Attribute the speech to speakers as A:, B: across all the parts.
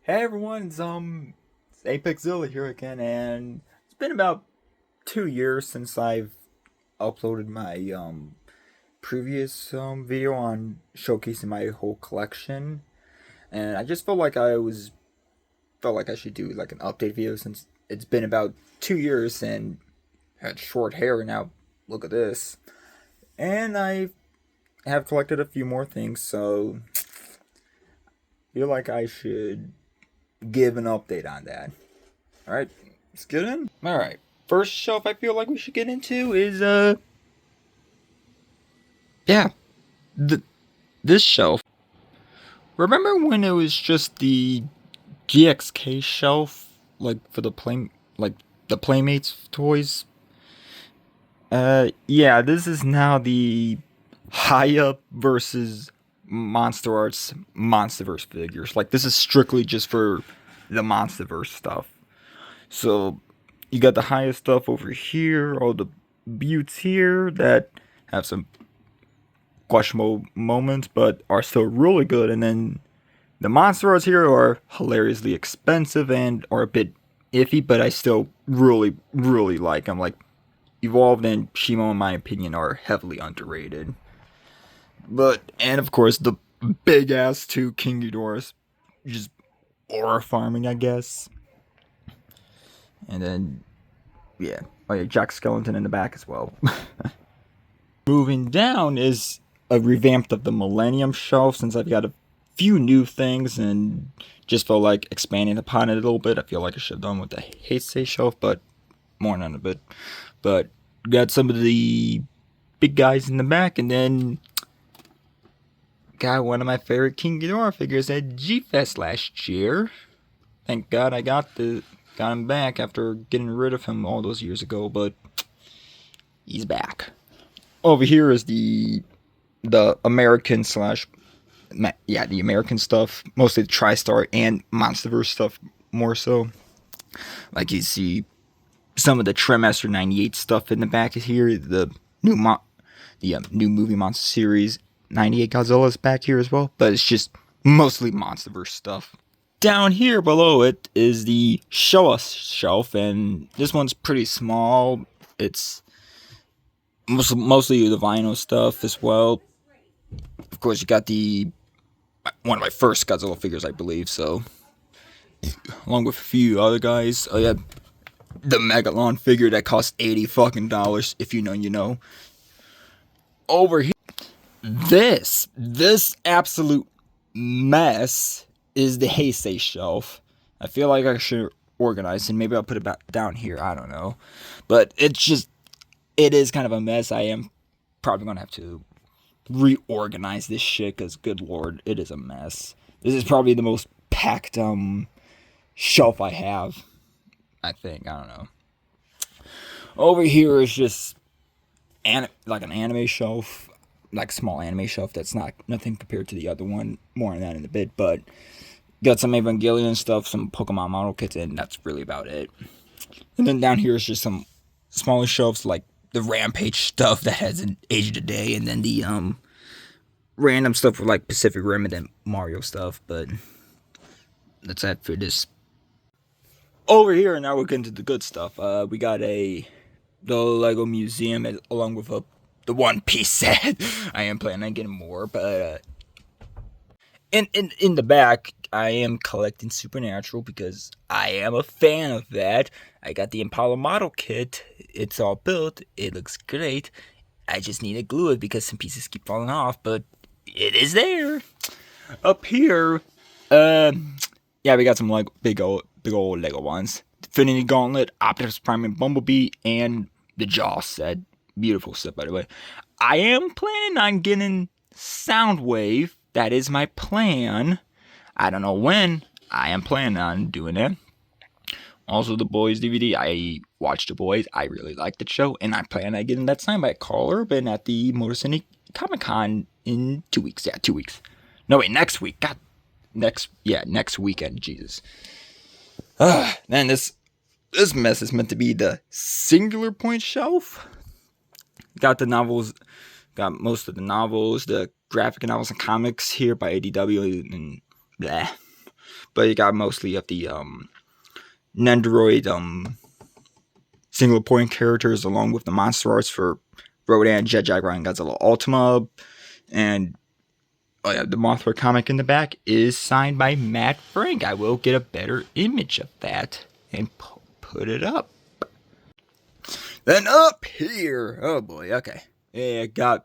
A: Hey everyone, it's ApexZilla here again, and it's been about 2 years since I've uploaded my previous video on showcasing my whole collection, and I just felt like I should do like an update video since it's been about 2 years and had short hair, and now look at this, and I have collected a few more things, so I feel like I should give an update on that. All right, let's get in. All right, first shelf I feel like we should get into is yeah, th- this shelf. Remember when it was just the GXK shelf, like for like the Playmates toys? Yeah, this is now the high up versus Monster Arts Monsterverse figures. Like this is strictly just for the Monsterverse stuff. So you got the highest stuff over here, all the buttes here that have some questionable moments, but are still really good. And then the monster arts here are hilariously expensive and are a bit iffy, but I still really like them. Like Evolved and Shimo, in my opinion, are heavily underrated. And of course, the big ass two King Ghidorahs, just aura farming, I guess. And then, yeah, oh yeah, Jack Skellington in the back as well. Moving down is a revamped of the Millennium shelf since I've got a few new things and just felt like expanding upon it a little bit. I feel like I should have done with the Heisei shelf, but more on a bit. But got some of the big guys in the back, and then got one of my favorite King Ghidorah figures at G-Fest last year. Thank God I got him back after getting rid of him all those years ago, but he's back. Over here is the American slash the American stuff, mostly the TriStar and MonsterVerse stuff more so. Like you see some of the Tremester 98 stuff in the back is here. The new movie Monster Series 98 Godzilla's back here as well, but it's just mostly MonsterVerse stuff. Down here below it is the Show Us shelf, and this one's pretty small. It's mostly the vinyl stuff as well. Of course, you got one of my first Godzilla figures, I believe. So, along with a few other guys, oh yeah, the Megalon figure that cost $80 if you know, you know. Over here, this absolute mess is the Heisei shelf. I feel like I should organize and maybe I'll put it back down here. I don't know, but it is kind of a mess. I am probably gonna have to reorganize this shit because good lord, it is a mess. This is probably the most packed shelf I have, I think. I don't know. Over here is just like an anime shelf, like a small anime shelf that's nothing compared to the other one. More on that in a bit, but got some Evangelion stuff, some Pokemon model kits, and that's really about it. And then down here is just some smaller shelves like the Rampage stuff that hasn't aged a day, and then the random stuff for like Pacific Rim and then Mario stuff. But that's it for this. Over here, now we're getting to the good stuff. We got the Lego Museum along with the One Piece set. I am planning on getting more, but in the back, I am collecting Supernatural because I am a fan of that. I got the Impala model kit. It's all built. It looks great. I just need to glue it because some pieces keep falling off, but it is there. Up here, yeah, we got some like big old Lego ones. Infinity Gauntlet, Optimus Prime and Bumblebee, and the Jaws set. Beautiful set, by the way. I am planning on getting Soundwave. That is my plan. I don't know when. I am planning on doing it. Also, The Boys DVD. I watched The Boys. I really liked the show, and I plan on getting that signed by Carl Urban at the Motor City Comic Con in 2 weeks. Yeah, 2 weeks. No, wait, next week. God, next weekend. Jesus. Man, this mess is meant to be the Singular Point shelf. Got the novels. Got most of the novels, the graphic novels and comics here by ADW and blah. but you got mostly of the Nendoroid single point characters, along with the monster arts for Rodan, Jet Jaguar, and Godzilla Ultima. And oh yeah, the Mothra comic in the back is signed by Matt Frank. I will get a better image of that and put it up. Then up here, oh boy, okay. Yeah,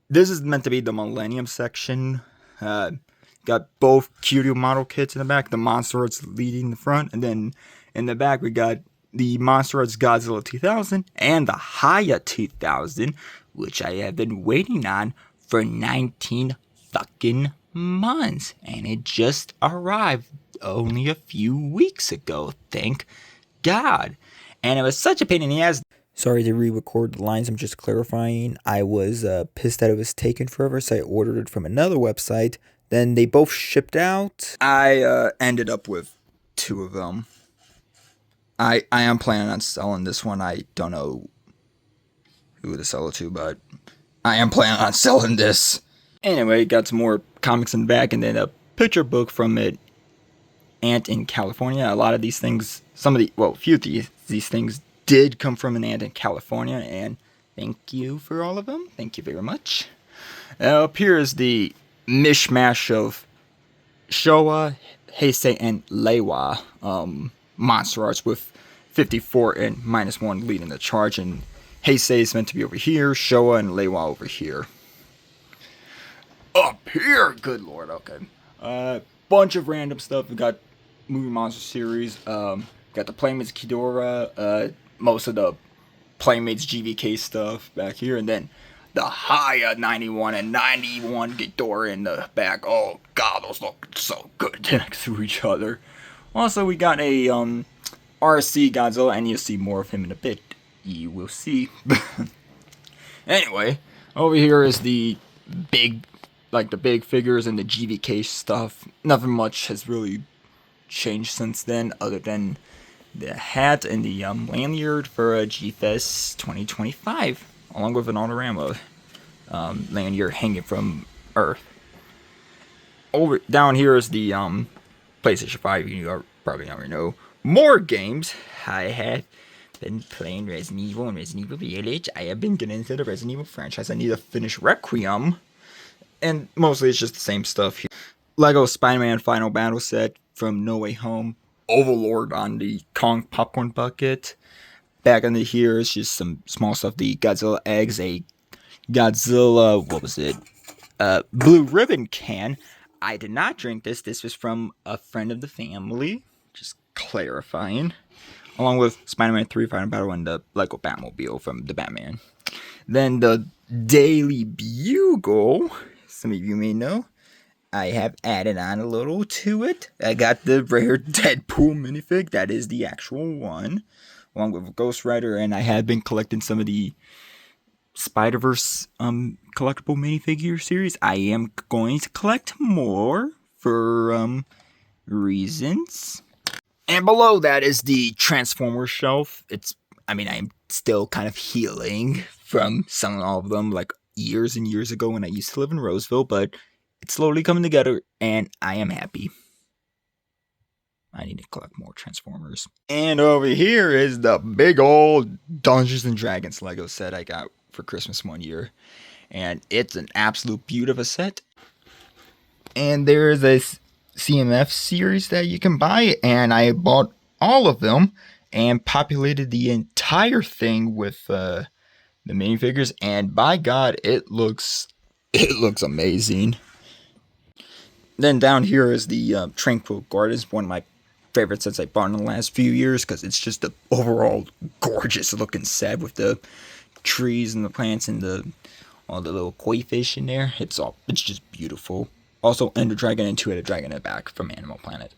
A: this is meant to be the Millennium section. Got both Curio model kits in the back, the Monster Arts leading the front, and then in the back we got the Monster Arts Godzilla 2000 and the Haya 2000, which I have been waiting on for 19 fucking months, and it just arrived only a few weeks ago, thank God. And it was such a pain in the ass. Sorry to re-record the lines, I'm just clarifying. I was pissed that it was taking forever, so I ordered it from another website. Then they both shipped out. I ended up with 2 of them. I am planning on selling this one. I don't know who to sell it to, but I am planning on selling this. Anyway, got some more comics in the back, and then a picture book from it. Ant in California. A lot of these things, a few of these things did come from an ant in California, and thank you for all of them. Thank you very much. Up here is the mishmash of Showa, Heisei, and Leiwa monster arts, with 54 and -1 leading the charge, and Heisei is meant to be over here, Showa and Leiwa over here. Up here, good lord, okay. Bunch of random stuff. We got Movie Monster series, got the Playmates Ghidorah, most of the Playmates GVK stuff back here, and then the Haya 91 and 91 Ghidorah in the back. Oh god, those look so good next to each other. Also, we got a RC Godzilla, and you'll see more of him in a bit. You will see. Anyway, over here is the big figures and the GVK stuff. Nothing much has really changed since then, other than the hat and the lanyard for G-Fest 2025, along with an Autorama lanyard hanging from Earth. Down here is the PlayStation 5. You probably already know. More games. I have been playing Resident Evil and Resident Evil Village. I have been getting into the Resident Evil franchise. I need to finish Requiem. And mostly it's just the same stuff here. Lego Spider-Man Final Battle Set from No Way Home. Overlord on the Kong popcorn bucket. Back under here is just some small stuff. The Godzilla eggs, a Godzilla, Blue Ribbon can. I did not drink this. This was from a friend of the family. Just clarifying. Along with Spider-Man 3 Final Battle and the Lego Batmobile from the Batman. Then the Daily Bugle. Some of you may know. I have added on a little to it. I got the rare Deadpool minifig. That is the actual one. Along with Ghost Rider. And I have been collecting some of the Spider-Verse collectible minifigure series. I am going to collect more for reasons. And below that is the Transformers shelf. I'm still kind of healing from selling all of them like years and years ago when I used to live in Roseville, but it's slowly coming together and I am happy. I need to collect more Transformers. And over here is the big old Dungeons and Dragons Lego set I got for Christmas one year. And it's an absolute beaut of a set. And there's this CMF series that you can buy, and I bought all of them and populated the entire thing with the minifigures, and by God, it looks amazing. Then down here is the Tranquil Gardens, one of my favorite sets I bought in the last few years, because it's just the overall gorgeous looking set with the trees and the plants and all the little koi fish in there. It's just beautiful. Also, Ender Dragon and Two-Headed Dragon in the back from Animal Planet.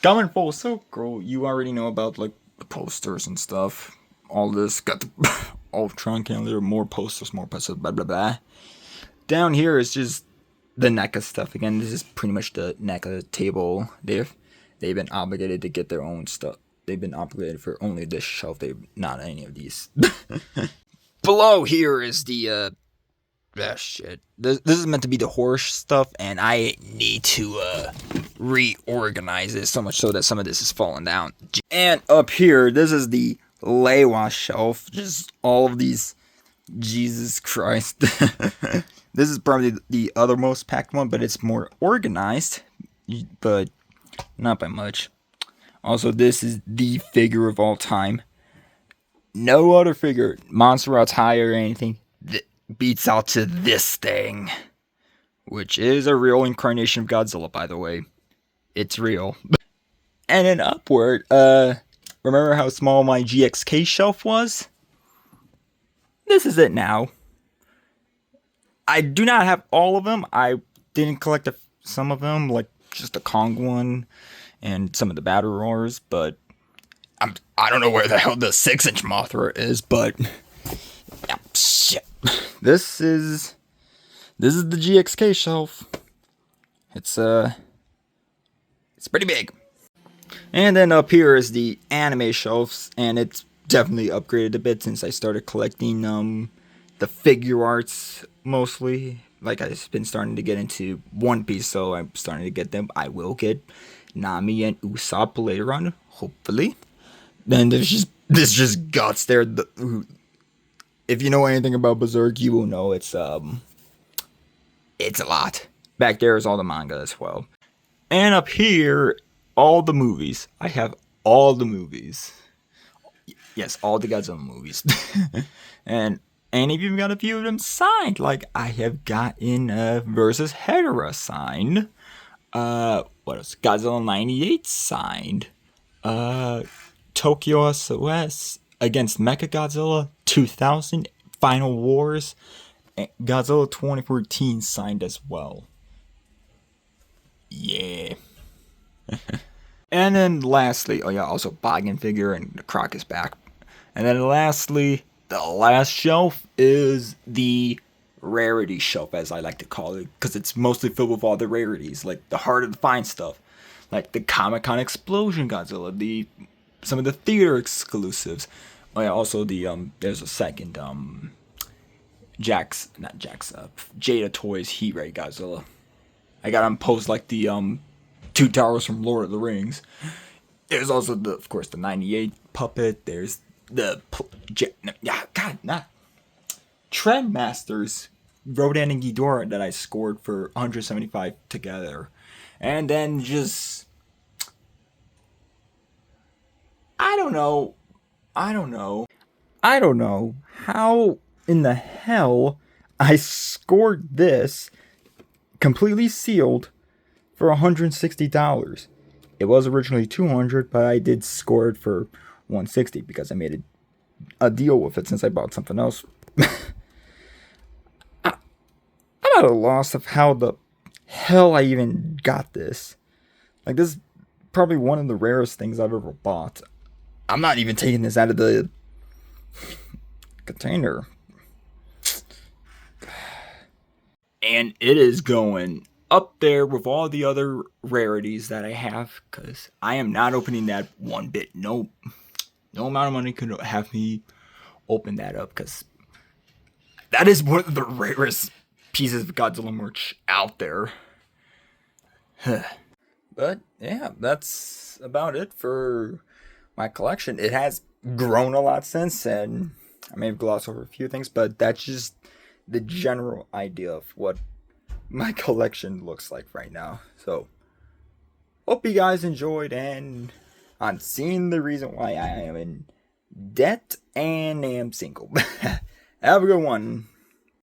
A: Coming full circle, you already know about like the posters and stuff. All this, got the Ultron calendar, more posters, blah blah blah. Down here is just the NECA stuff. Again, this is pretty much the NECA table. They've been obligated to get their own stuff. They've been obligated for only this shelf. They've not any of these. Below here is the shit. This is meant to be the horror stuff, and I need to reorganize it so much so that some of this is falling down. And up here, this is the Leiwa shelf. Just all of these. Jesus Christ. This is probably the other most packed one, but it's more organized, but not by much. Also, this is the figure of all time. No other figure, Montserrat's higher or anything, that beats out to this thing. Which is a real incarnation of Godzilla, by the way. It's real. And then upward, remember how small my GXK shelf was? This is it now. I do not have all of them. I didn't collect some of them, like just the Kong one and some of the battle roars, but I don't know where the hell the 6-inch Mothra is, but yeah, shit. This is the GXK shelf. It's pretty big. And then up here is the anime shelves, and it's definitely upgraded a bit since I started collecting the figure arts mostly. Like, I've been starting to get into One Piece, so I'm starting to get them. I will get Nami and Usopp later on, hopefully. Then there's just guts there. If you know anything about Berserk, you will know it's a lot. Back there is all the manga as well. And up here, all the movies. I have all the movies. Yes, all the Godzilla movies. And you've even got a few of them signed. Like, I have gotten Versus Hedorah signed. What else? Godzilla 98 signed. Tokyo SOS against Mechagodzilla 2000. Final Wars. Godzilla 2014 signed as well. Yeah. And then lastly, also Bagan figure and the Croc is back. And then lastly, the last shelf is the rarity shelf, as I like to call it, because it's mostly filled with all the rarities, like the heart of the fine stuff, like the Comic-Con Explosion Godzilla, some of the theater exclusives. Also there's a second Jada Toys Heat Ray Godzilla. I got them posed like the Two Towers from Lord of the Rings. There's also of course the 98 puppet. There's the Trendmasters Rodan and Ghidorah that I scored for 175 together. And then just I don't know how in the hell I scored this completely sealed for $160. It was originally $200, but I did score it for $160 because I made a deal with it since I bought something else. I'm at a loss of how the hell I even got this. Like, this is probably one of the rarest things I've ever bought. I'm not even taking this out of the container. And it is going up there with all the other rarities that I have, because I am not opening that one bit. No amount of money could have me open that up, because that is one of the rarest pieces of Godzilla merch out there. But yeah, that's about it for my collection. It has grown a lot since, and I may have glossed over a few things, but that's just the general idea of what my collection looks like right now. So, hope you guys enjoyed, and on seeing the reason why I am in debt and am single. Have a good one.